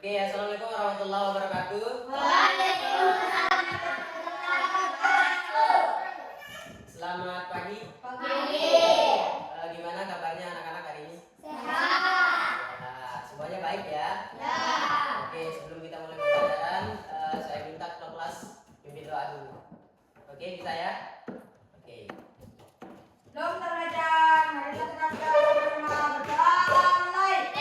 Oke, assalamualaikum warahmatullahi wabarakatuh. Waalaikumsalam. Selamat pagi. Pagi. Gimana kabarnya anak-anak hari ini? Sehat. Semuanya baik ya? Ya. Oke, sebelum kita mulai pembelajaran, saya minta kelas pimpin doa dulu. Oke, bisa ya? Oke. Dokter Macan, mari kita terangkan bersama berdoa mulai.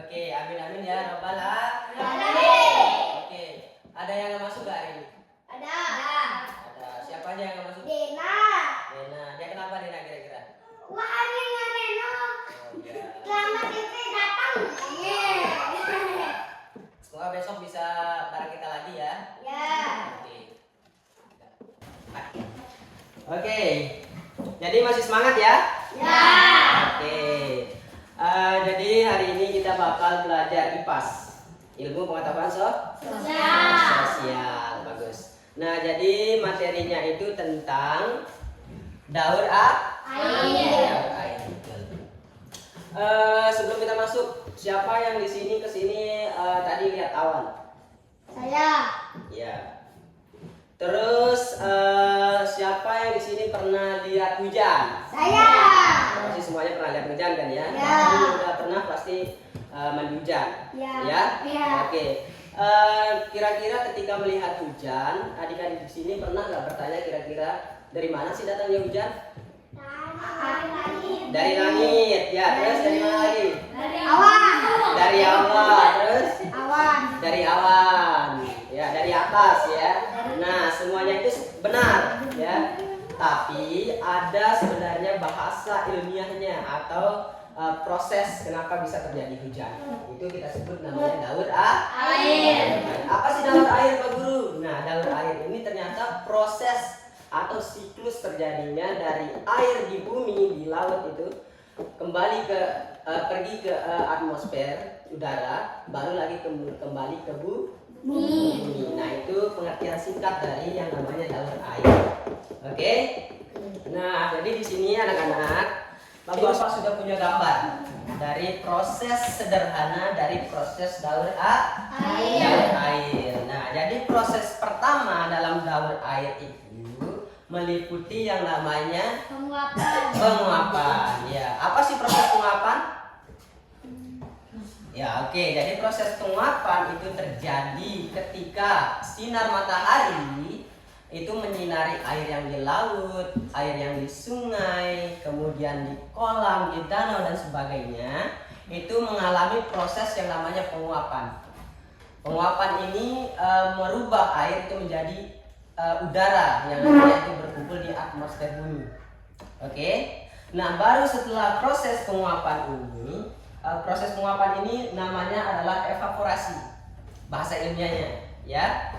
Oke, amin ya Rabbal alamin. Oke, ada yang nggak masuk gak hari ini? Ada. Ada. Siapa aja yang nggak masuk? Dena. Dena. Dia kenapa Dena kira-kira? Wah, Nena Reno. Oh iya. Selamat Istri datang. Semoga besok bisa bareng kita lagi ya. Ya. Oke. Oke. Jadi masih semangat ya? Ya. Oke. Jadi hari ini kita bakal belajar IPAS, ilmu pengetahuan sosial. Bagus. Nah, jadi materinya itu tentang daur air. Sebelum kita masuk, siapa yang di sini kesini tadi lihat awan? Saya. Ya. Terus siapa yang di sini pernah lihat hujan? Saya. Pasti semuanya pernah lihat hujan kan ya? Ya. Kalau udah pernah pasti mandi hujan. Ya. Ya? Ya. Oke. Kira-kira ketika melihat hujan, adik-adik di sini pernah nggak bertanya kira-kira dari mana sih datangnya hujan? Dari langit. Ya. Terus dari mana lagi? Dari awan. Dari Allah. Terus Awan. dari awan. Ya, dari atas ya. Nah, semuanya itu benar ya. Tapi ada sebenarnya bahasa ilmiahnya atau proses kenapa bisa terjadi hujan. Itu kita sebut namanya daur air. Apa sih daur air, Pak Guru? Nah, daur air ini ternyata proses atau siklus terjadinya dari air di bumi, di laut itu kembali ke pergi ke atmosfer udara, baru lagi kembali ke bumi. Nah, itu pengertian singkat dari yang namanya daur air. Oke? Nah, jadi di sini anak-anak, Bapak sudah punya gambar dari proses sederhana dari proses daur air. Nah, jadi proses pertama dalam daur air itu meliputi yang namanya penguapan. Ya, apa sih proses penguapan? Ya, oke. Jadi proses penguapan itu terjadi ketika sinar matahari itu menyinari air yang di laut, air yang di sungai, kemudian di kolam, di danau dan sebagainya, itu mengalami proses yang namanya penguapan. Penguapan ini merubah air itu menjadi udara yang nantinya itu berkumpul di atmosfer bumi. Oke. Nah, baru setelah proses penguapan ini namanya adalah evaporasi, bahasa ilmiahnya ya.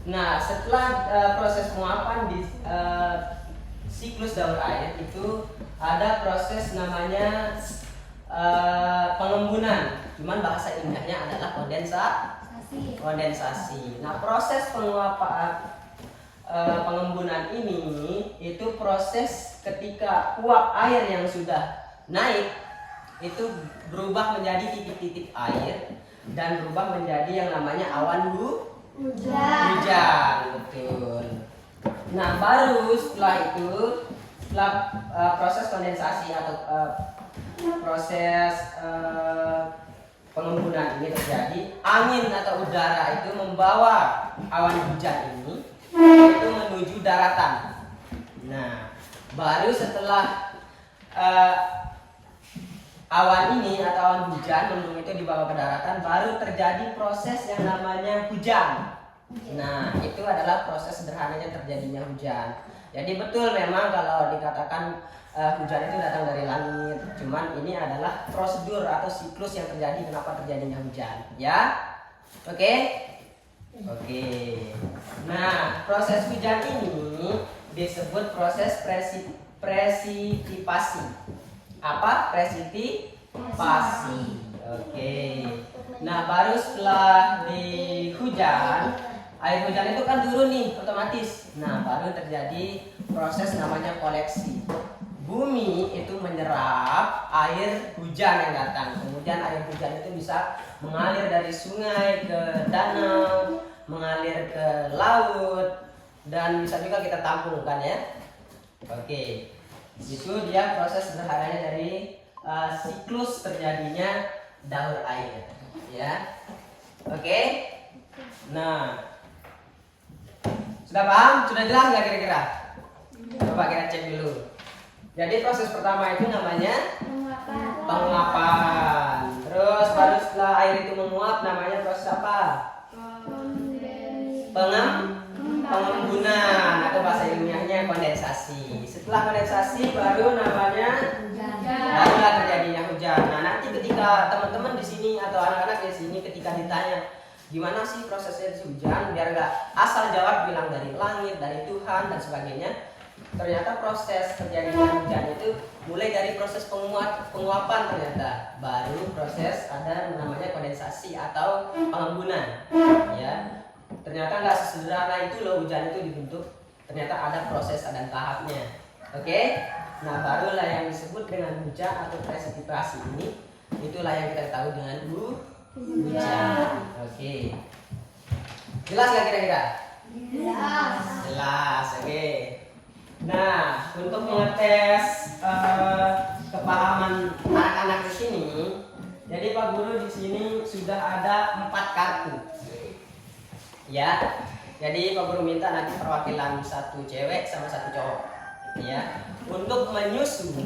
Nah, setelah proses penguapan di siklus daur air itu ada proses namanya pengembunan, cuman bahasa ilmiahnya adalah kondensasi. Nah, proses pengembunan ini itu proses ketika uap air yang sudah naik itu berubah menjadi titik-titik air dan berubah menjadi yang namanya awan Hujan, betul. Nah, baru setelah itu, setelah proses kondensasi atau proses pengembunan ini terjadi, angin atau udara itu membawa awan hujan ini itu menuju daratan. Nah, baru setelah awan ini atau awan hujan mendung itu dibawa ke daratan, baru terjadi proses yang namanya hujan. Nah, itu adalah proses sederhananya terjadinya hujan. Jadi betul memang kalau dikatakan hujan itu datang dari langit. Cuman ini adalah prosedur atau siklus yang terjadi kenapa terjadinya hujan. Ya, oke? Oke. Nah, proses hujan ini disebut proses presipitasi. Apa? Presipitasi. Oke. Nah, baru setelah di hujan, air hujan itu kan turun nih otomatis. Nah, baru terjadi proses namanya koleksi. Bumi itu menyerap air hujan yang datang. Kemudian air hujan itu bisa mengalir dari sungai ke danau, mengalir ke laut, dan bisa juga kita tampung kan ya. Oke. Itu dia proses sederhananya dari siklus terjadinya daur air ya. Oke. Nah, sudah paham? Sudah jelas nggak kira-kira? Coba kita cek dulu. Jadi proses pertama itu namanya penguapan. Terus baru setelah air itu menguap namanya proses apa? Pengembunan atau bahasa ilmiahnya kondensasi. Setelah kondensasi baru namanya barulah terjadinya hujan. Nah, nanti ketika teman-teman di sini atau anak-anak di sini ketika ditanya gimana sih prosesnya hujan, biar nggak asal jawab bilang dari langit, dari Tuhan dan sebagainya. Ternyata proses terjadinya hujan itu mulai dari proses penguapan ternyata, baru proses ada namanya kondensasi atau pengembunan. Ya, ternyata nggak sesederhana itu loh hujan itu dibentuk. Ternyata ada proses dan tahapnya. Oke, nah barulah yang disebut dengan hujan atau presipitasi ini, itulah yang kita tahu dengan hujan. Oke, jelas nggak kira-kira? Jelas. Oke. Nah, untuk mengetes kepahaman anak-anak di sini, jadi Pak Guru di sini sudah ada 4 kartu. Ya, jadi Pak Guru minta nanti perwakilan 1 cewek sama 1 cowok. Ya, untuk menyusun,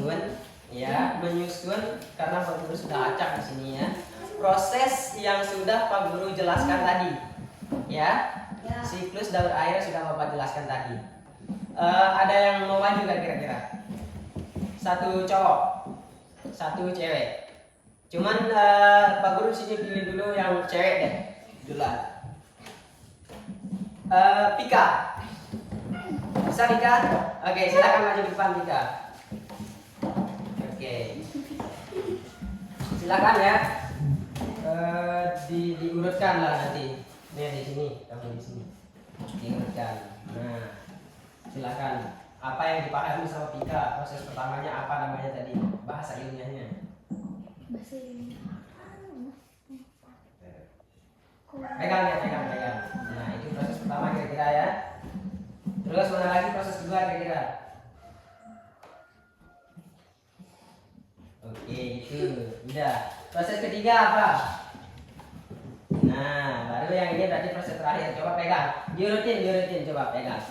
karena Pak Guru sudah acak di sini ya. Proses yang sudah Pak Guru jelaskan tadi, ya, siklus daur air sudah Bapak jelaskan tadi. Ada yang mau maju gak kira-kira? 1 cowok, 1 cewek. Cuman Pak Guru sini pilih dulu yang cewek deh, duluan. Pika, bisa Pika? Oke, silakan maju di depan Pika. Oke, silakan ya. Diurutkan lah nanti. Nih di sini, kamu di sini. Diurutkan. Nah, silakan. Apa yang dipahami sama Pika? Proses pertamanya apa namanya tadi? Bahasa ilmiahnya. Pegang ya, pegang. Nah, itu proses pertama kira-kira ya. Terus mana lagi proses kedua kira-kira? Oke, itu. Udah. Proses ketiga apa? Nah, baru yang ini tadi proses terakhir. Coba pegang. Diurutin, coba pegang.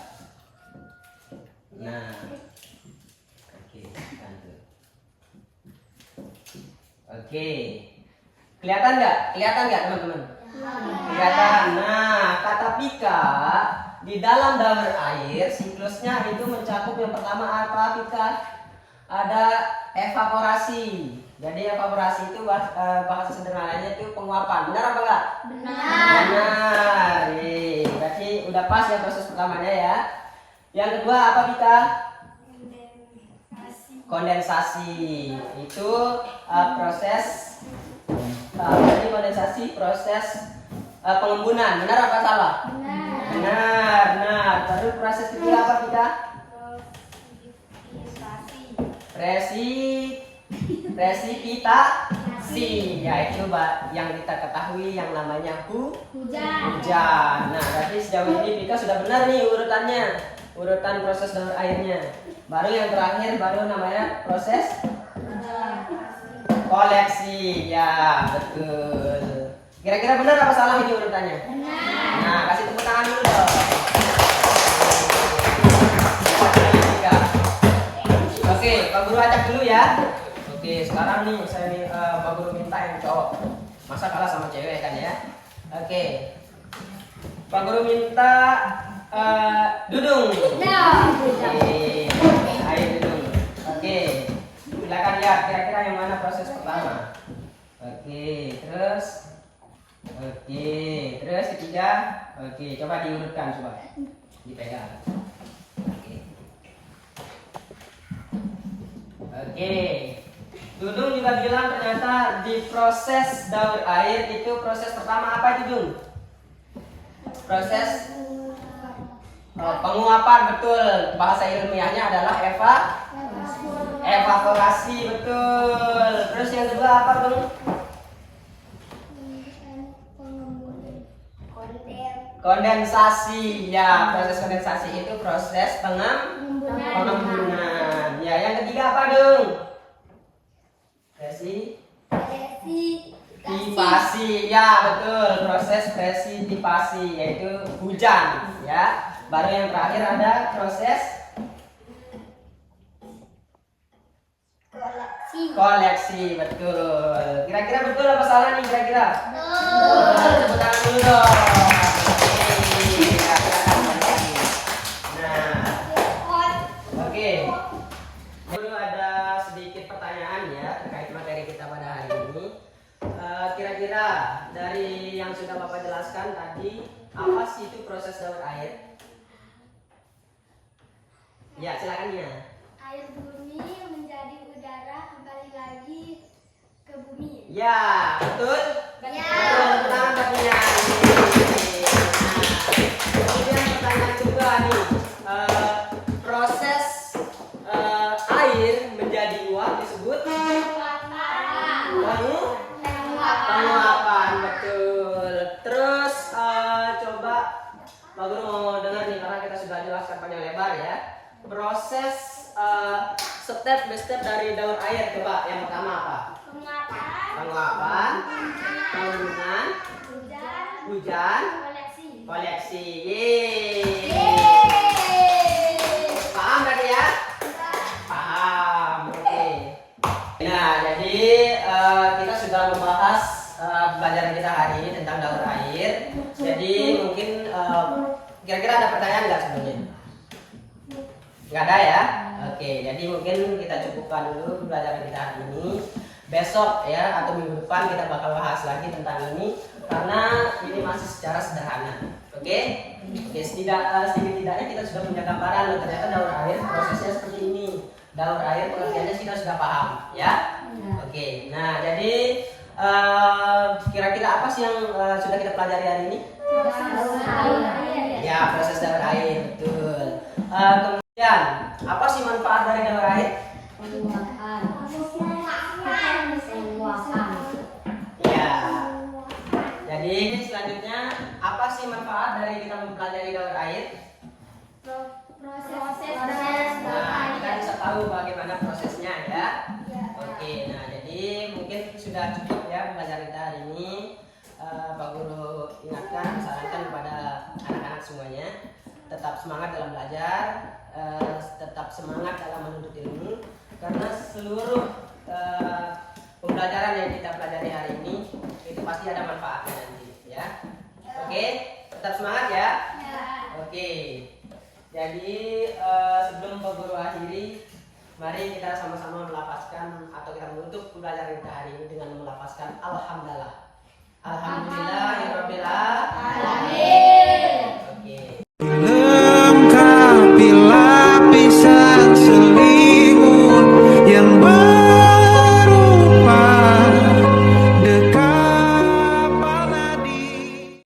Nah, oke, bantu. Oke, kelihatan nggak teman-teman? Kelihatan. Nah, kata Pika di dalam daur air siklusnya itu mencakup yang pertama apa Pika? Ada evaporasi. Jadi evaporasi itu bahasa sederhananya itu penguapan. Benar apa enggak? Benar. Berarti udah pas ya proses pertamanya ya. Yang kedua apa Pika? Kondensasi. Itu proses jadi kondensasi proses pengembunan. Benar apa salah? Benar. Nah, baru proses ketiga apa Pika? Presipitasi. si, yaitu yang kita ketahui yang namanya Hujan. hujan. Nah, berarti sejauh ini kita sudah benar nih urutannya, urutan proses daur airnya. Baru yang terakhir baru namanya proses koleksi. Ya, betul. Kira-kira benar apa salah ini urutannya? Benar. Nah, kasih tepuk tangan dulu dong. Oke, Pak Guru acak dulu ya. Oke, sekarang nih Pak Guru minta yang cowok. Masa kalah sama cewek kan ya? Oke. Pak Guru minta Dudung. Oke. Ayo Dudung. Oke. Silakan lihat kira-kira yang mana proses pertama. Oke, terus. Oke, terus ketiga. Oke, coba diurutkan coba. Dipegang. Oke, Dudung juga bilang ternyata di proses daur air itu proses pertama apa itu Dung? Proses penguapan, betul. Bahasa ilmiahnya adalah evaporasi, betul. Terus yang kedua apa Dung? Kondensasi. Ya, proses kondensasi itu proses pengembunan. Ya, yang ketiga apa Dung? Presipitasi. Ya, betul. Proses presipitasi yaitu hujan, ya. Baru yang terakhir ada proses koleksi, betul. Kira-kira betul apa salah nih kira-kira? Betul. Tepuk tangan dulu dong. Guru ada sedikit pertanyaan ya terkait materi kita pada hari ini. Kira-kira dari yang sudah Bapak jelaskan tadi, apa sih itu proses daur air? Ya, silakan ya. Air bumi menjadi udara kembali lagi ke bumi. Ya, betul. Ya. Betul, pertama tadinya. Kemudian pertanyaan kedua nih, proses air menjadi uap disebut penguapan, betul. Terus coba Pak Guru mau dengar nih karena kita sudah jelaskan panjang lebar ya. Proses step by step dari daur air, coba yang pertama apa? Penguapan, pengembunan, hujan, koleksi. Paham tadi ya? Paham. Oke. Nah, jadi kita sudah membahas pelajaran kita hari ini tentang daur air. Jadi mungkin kira-kira ada pertanyaan nggak sebelumnya? Nggak ada ya? Oke, jadi mungkin kita cukupkan dulu pelajaran kita hari ini. Besok ya atau minggu depan kita bakal bahas lagi tentang ini karena ini masih secara sederhana. Oke? Oke, setidaknya kita sudah punya gambaran loh, ternyata daur air prosesnya seperti ini. Daur air pengertiannya kita sudah paham, ya? Oke. Nah, jadi kira-kira apa sih yang sudah kita pelajari hari ini? Ya, proses daur air, betul. Kemudian, apa sih manfaat dari daur air? Ya. Jadi selanjutnya, apa sih manfaat dari kita mempelajari daur air? Nah, kita bisa tahu bagaimana prosesnya ya. Oke, nah jadi mungkin sudah cukup ya pelajaran kita hari ini. Pak Guru ingatkan, sarankan kepada anak-anak semuanya tetap semangat dalam belajar, tetap semangat dalam menuntut ilmu karena seluruh pembelajaran yang kita pelajari hari ini itu pasti ada manfaatnya nanti ya. Oke, tetap semangat ya. Oke. Jadi sebelum Pak Guru akhiri, mari kita sama-sama melafazkan atau kita menutup pembelajaran kita hari ini dengan melafazkan alhamdulillah. Alhamdulillahirabbil alamin. Oke.